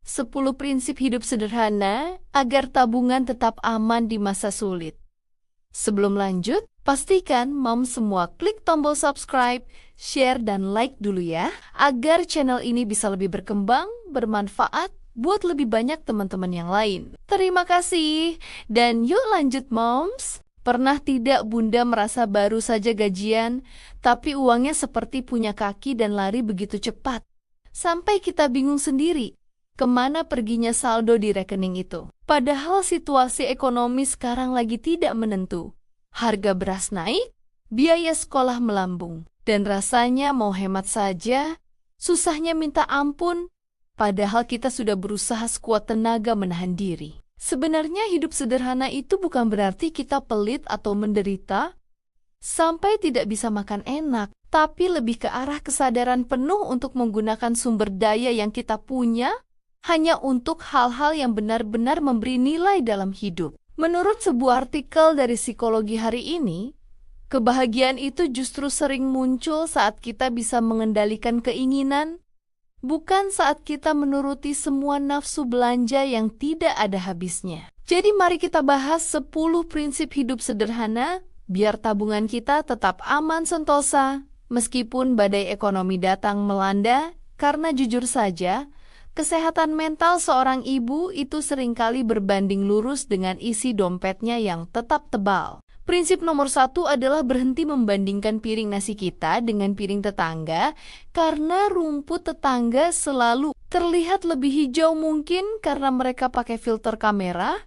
10 prinsip hidup sederhana agar tabungan tetap aman di masa sulit. Sebelum lanjut, pastikan Moms semua klik tombol subscribe, share, dan like dulu ya, agar channel ini bisa lebih berkembang, bermanfaat buat lebih banyak teman-teman yang lain. Terima kasih, dan yuk lanjut Moms. Pernah tidak Bunda merasa baru saja gajian, tapi uangnya seperti punya kaki dan lari begitu cepat? Sampai kita bingung sendiri, kemana perginya saldo di rekening itu? Padahal situasi ekonomi sekarang lagi tidak menentu. Harga beras naik, biaya sekolah melambung, dan rasanya mau hemat saja, susahnya minta ampun, padahal kita sudah berusaha sekuat tenaga menahan diri. Sebenarnya hidup sederhana itu bukan berarti kita pelit atau menderita, sampai tidak bisa makan enak, tapi lebih ke arah kesadaran penuh untuk menggunakan sumber daya yang kita punya hanya untuk hal-hal yang benar-benar memberi nilai dalam hidup. Menurut sebuah artikel dari Psikologi Hari Ini, kebahagiaan itu justru sering muncul saat kita bisa mengendalikan keinginan, bukan saat kita menuruti semua nafsu belanja yang tidak ada habisnya. Jadi mari kita bahas 10 prinsip hidup sederhana biar tabungan kita tetap aman sentosa meskipun badai ekonomi datang melanda, karena jujur saja, kesehatan mental seorang ibu itu seringkali berbanding lurus dengan isi dompetnya yang tetap tebal. Prinsip nomor 1 adalah berhenti membandingkan piring nasi kita dengan piring tetangga, karena rumput tetangga selalu terlihat lebih hijau mungkin karena mereka pakai filter kamera,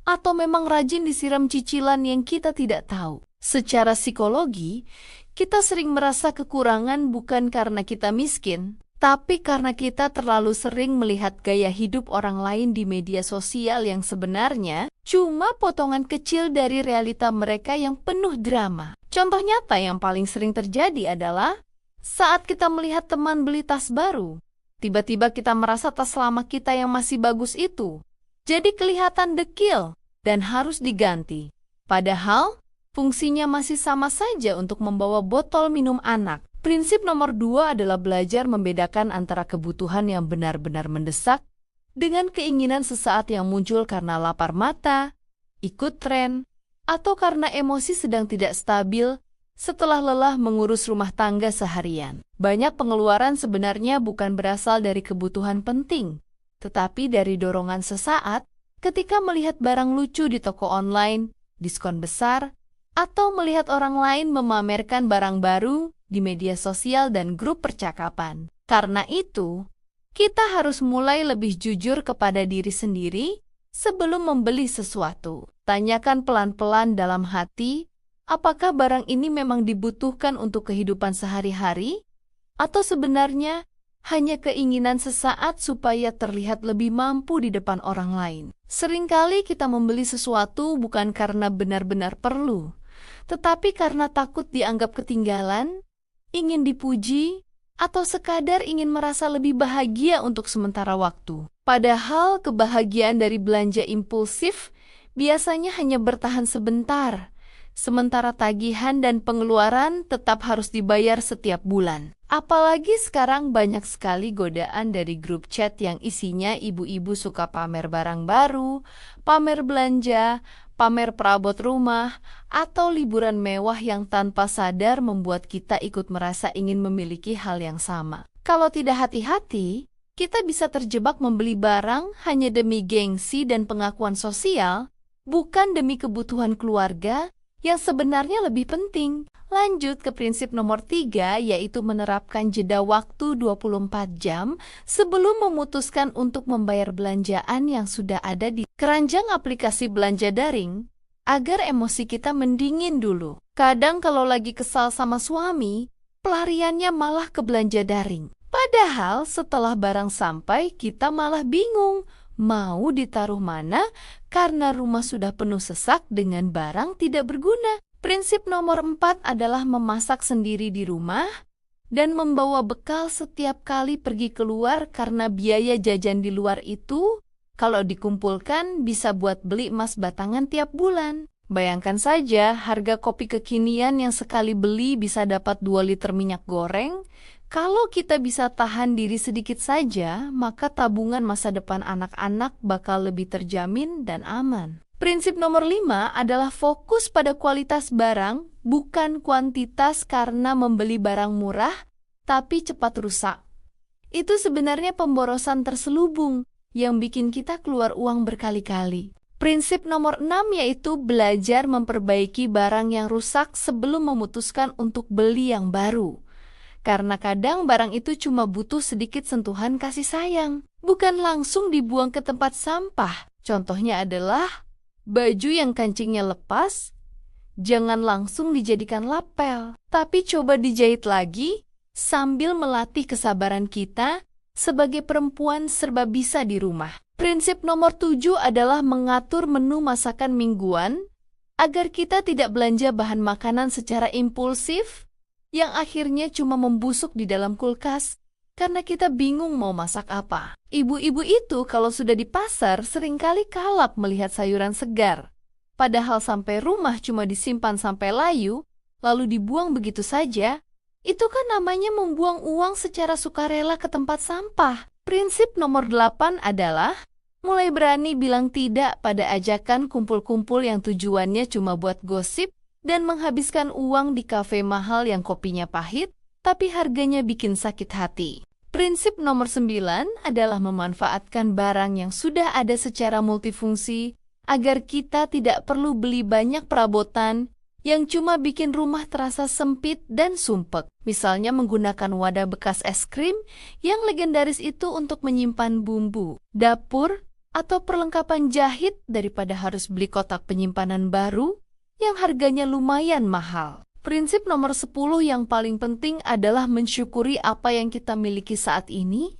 atau memang rajin disiram cicilan yang kita tidak tahu. Secara psikologi, kita sering merasa kekurangan bukan karena kita miskin, tapi karena kita terlalu sering melihat gaya hidup orang lain di media sosial yang sebenarnya cuma potongan kecil dari realita mereka yang penuh drama. Contoh nyata yang paling sering terjadi adalah saat kita melihat teman beli tas baru, tiba-tiba kita merasa tas lama kita yang masih bagus itu jadi kelihatan dekil dan harus diganti. Padahal fungsinya masih sama saja untuk membawa botol minum anak. Prinsip nomor 2 adalah belajar membedakan antara kebutuhan yang benar-benar mendesak dengan keinginan sesaat yang muncul karena lapar mata, ikut tren, atau karena emosi sedang tidak stabil setelah lelah mengurus rumah tangga seharian. Banyak pengeluaran sebenarnya bukan berasal dari kebutuhan penting, tetapi dari dorongan sesaat ketika melihat barang lucu di toko online, diskon besar, atau melihat orang lain memamerkan barang baru di media sosial dan grup percakapan. Karena itu, kita harus mulai lebih jujur kepada diri sendiri sebelum membeli sesuatu. Tanyakan pelan-pelan dalam hati, apakah barang ini memang dibutuhkan untuk kehidupan sehari-hari? Atau sebenarnya hanya keinginan sesaat supaya terlihat lebih mampu di depan orang lain? Seringkali kita membeli sesuatu bukan karena benar-benar perlu, tetapi karena takut dianggap ketinggalan, ingin dipuji, atau sekadar ingin merasa lebih bahagia untuk sementara waktu. Padahal kebahagiaan dari belanja impulsif biasanya hanya bertahan sebentar, sementara tagihan dan pengeluaran tetap harus dibayar setiap bulan. Apalagi sekarang banyak sekali godaan dari grup chat yang isinya ibu-ibu suka pamer barang baru, pamer belanja, pamer perabot rumah, atau liburan mewah yang tanpa sadar membuat kita ikut merasa ingin memiliki hal yang sama. Kalau tidak hati-hati, kita bisa terjebak membeli barang hanya demi gengsi dan pengakuan sosial, bukan demi kebutuhan keluarga yang sebenarnya lebih penting. Lanjut ke prinsip nomor 3, yaitu menerapkan jeda waktu 24 jam sebelum memutuskan untuk membayar belanjaan yang sudah ada di keranjang aplikasi belanja daring, agar emosi kita mendingin dulu. Kadang kalau lagi kesal sama suami, pelariannya malah ke belanja daring. Padahal setelah barang sampai, kita malah bingung mau ditaruh mana karena rumah sudah penuh sesak dengan barang tidak berguna. Prinsip nomor 4 adalah memasak sendiri di rumah dan membawa bekal setiap kali pergi keluar, karena biaya jajan di luar itu kalau dikumpulkan bisa buat beli emas batangan tiap bulan. Bayangkan saja harga kopi kekinian yang sekali beli bisa dapat 2 liter minyak goreng, Kalau kita bisa tahan diri sedikit saja, maka tabungan masa depan anak-anak bakal lebih terjamin dan aman. Prinsip nomor 5 adalah fokus pada kualitas barang, bukan kuantitas karena membeli barang murah, tapi cepat rusak. Itu sebenarnya pemborosan terselubung yang bikin kita keluar uang berkali-kali. Prinsip nomor 6 yaitu belajar memperbaiki barang yang rusak sebelum memutuskan untuk beli yang baru. Karena kadang barang itu cuma butuh sedikit sentuhan kasih sayang, bukan langsung dibuang ke tempat sampah. Contohnya adalah baju yang kancingnya lepas, jangan langsung dijadikan lapel, tapi coba dijahit lagi sambil melatih kesabaran kita sebagai perempuan serba bisa di rumah. Prinsip nomor 7 adalah mengatur menu masakan mingguan agar kita tidak belanja bahan makanan secara impulsif yang akhirnya cuma membusuk di dalam kulkas karena kita bingung mau masak apa. Ibu-ibu itu kalau sudah di pasar seringkali kalap melihat sayuran segar. Padahal sampai rumah cuma disimpan sampai layu, lalu dibuang begitu saja. Itu kan namanya membuang uang secara sukarela ke tempat sampah. Prinsip nomor 8 adalah mulai berani bilang tidak pada ajakan kumpul-kumpul yang tujuannya cuma buat gosip dan menghabiskan uang di kafe mahal yang kopinya pahit, tapi harganya bikin sakit hati. Prinsip nomor 9 adalah memanfaatkan barang yang sudah ada secara multifungsi agar kita tidak perlu beli banyak perabotan yang cuma bikin rumah terasa sempit dan sumpek. Misalnya menggunakan wadah bekas es krim yang legendaris itu untuk menyimpan bumbu, dapur, atau perlengkapan jahit daripada harus beli kotak penyimpanan baru yang harganya lumayan mahal. Prinsip nomor 10 yang paling penting adalah mensyukuri apa yang kita miliki saat ini,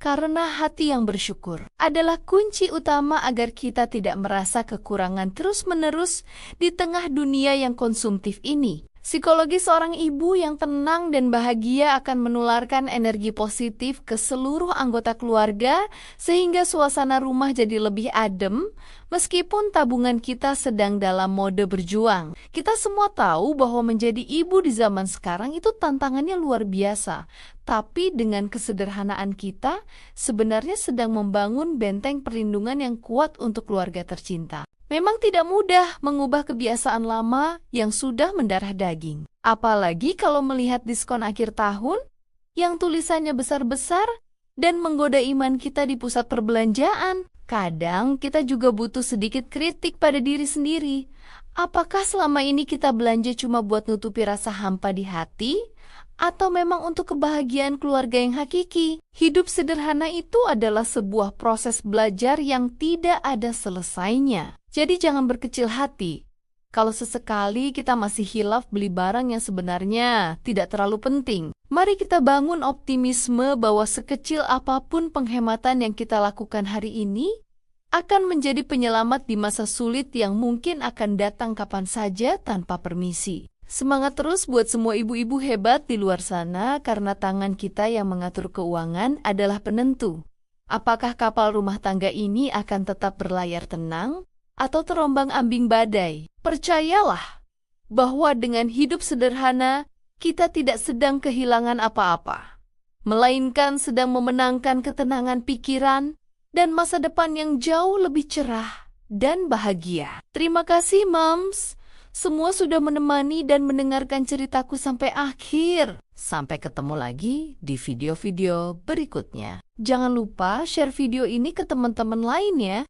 karena hati yang bersyukur adalah kunci utama agar kita tidak merasa kekurangan terus-menerus di tengah dunia yang konsumtif ini. Psikologi seorang ibu yang tenang dan bahagia akan menularkan energi positif ke seluruh anggota keluarga sehingga suasana rumah jadi lebih adem meskipun tabungan kita sedang dalam mode berjuang. Kita semua tahu bahwa menjadi ibu di zaman sekarang itu tantangannya luar biasa. Tapi dengan kesederhanaan kita sebenarnya sedang membangun benteng perlindungan yang kuat untuk keluarga tercinta. Memang tidak mudah mengubah kebiasaan lama yang sudah mendarah daging. Apalagi kalau melihat diskon akhir tahun yang tulisannya besar-besar dan menggoda iman kita di pusat perbelanjaan. Kadang kita juga butuh sedikit kritik pada diri sendiri. Apakah selama ini kita belanja cuma buat nutupi rasa hampa di hati? Atau memang untuk kebahagiaan keluarga yang hakiki? Hidup sederhana itu adalah sebuah proses belajar yang tidak ada selesainya. Jadi jangan berkecil hati. Kalau sesekali kita masih hilaf beli barang yang sebenarnya tidak terlalu penting. Mari kita bangun optimisme bahwa sekecil apapun penghematan yang kita lakukan hari ini akan menjadi penyelamat di masa sulit yang mungkin akan datang kapan saja tanpa permisi. Semangat terus buat semua ibu-ibu hebat di luar sana karena tangan kita yang mengatur keuangan adalah penentu. Apakah kapal rumah tangga ini akan tetap berlayar tenang atau terombang-ambing badai? Percayalah bahwa dengan hidup sederhana, kita tidak sedang kehilangan apa-apa, melainkan sedang memenangkan ketenangan pikiran dan masa depan yang jauh lebih cerah dan bahagia. Terima kasih, Moms. Semua sudah menemani dan mendengarkan ceritaku sampai akhir. Sampai ketemu lagi di video-video berikutnya. Jangan lupa share video ini ke teman-teman lain ya.